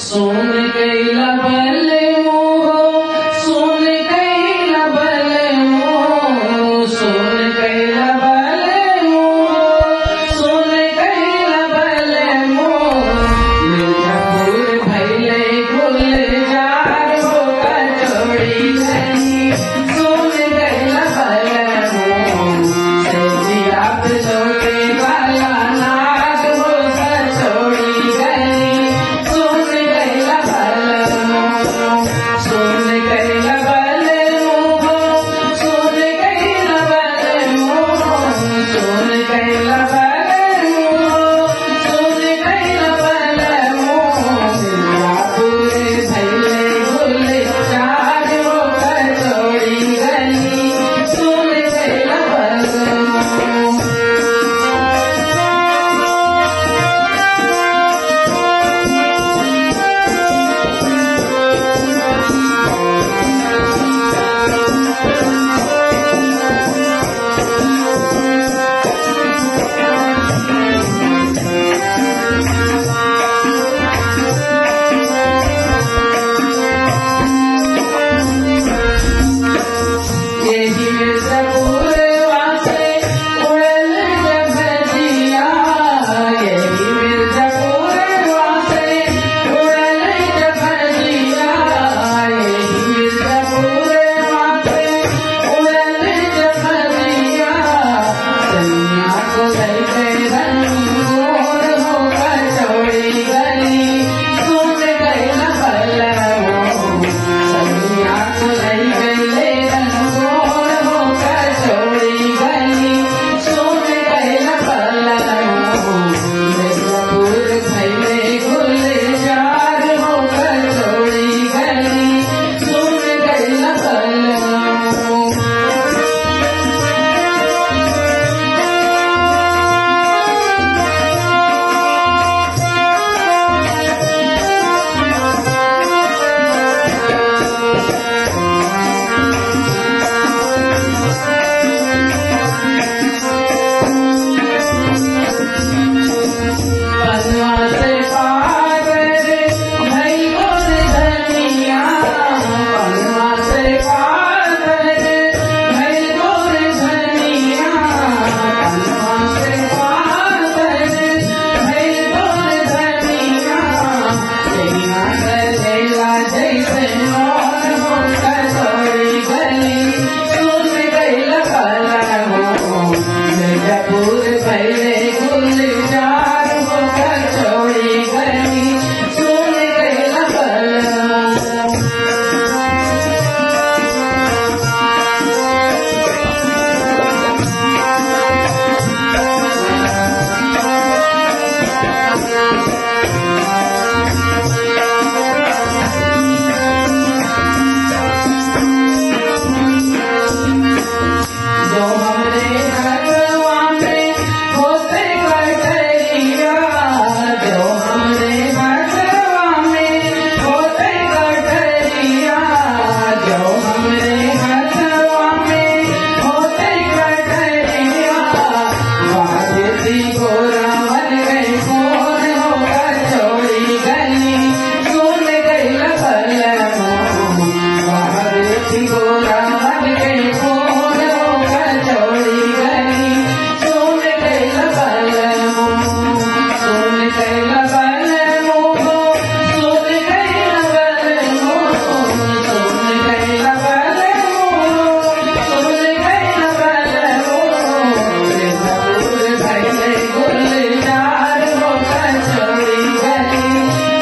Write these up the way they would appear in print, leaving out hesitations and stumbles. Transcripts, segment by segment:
सुन कैला बल मोह सुन कैला बल मोह सुन कैला बल मोह सुन कैला बल मोह मिर्जापुर भैले गुलजार हो कचौड़ी गई सुन कैला बल मोह सजिया पे वाला नाग हो कचौड़ी गई सुन कैला बल मोह सुन कैला बल मोह सुन कैला बल मोह सुन कैला बल मोह सुन कैला बल मोह मिर्जापुर भैले गुलजार हो कचौड़ी गई सुन कैला बल मोह यही मिर्जापुर वासे उड़ल जभजिया यही मिर्जापुर वासे उड़ल जभजिया यही मिर्जापुर वासे उड़ल जभजिया कन्या को लैके रंगोर हो कचौड़ी गई सुन कैला बल मोह कन्या को लैके रंगोर हो कचौड़ी गई सुन कैला बल मोह मिर्जापुर भैले गुलजार हो कचौड़ी गई सुन कैला बल मोह बनवा से पार भई गोर धनिया बनवा से पार भई गोर धनिया बनवा से पार भई गोर धनिया जैना गलेला जैसे मोर हो कचौड़ी गई सुन कैला बल मोह मिर्जापुर भैले गुलजार हो कचौड़ी गई सुन कैला बल मोह जो हमरे घरवा में होते कटरिया जो हमरे घरवा में होते कटरिया जो हमरे घरवा में होते कटरिया वाजती गोरा मन गई कौन हो कचौड़ी गई सुन कैला बल मोह वाजती गोरा मन गई कौन हो कचौड़ी गई सुन कैला बल मोह सुन कैला बल मोह सुन कैला बल मोह सुन कैला बल मोह सुन कैला बल मोह मिर्जापुर भैले गुलजार हो कचौड़ी गई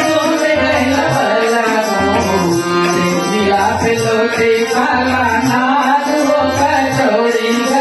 सुन कैला बल मोह जिला पे लोटे काला नाग हो कचौड़ी गई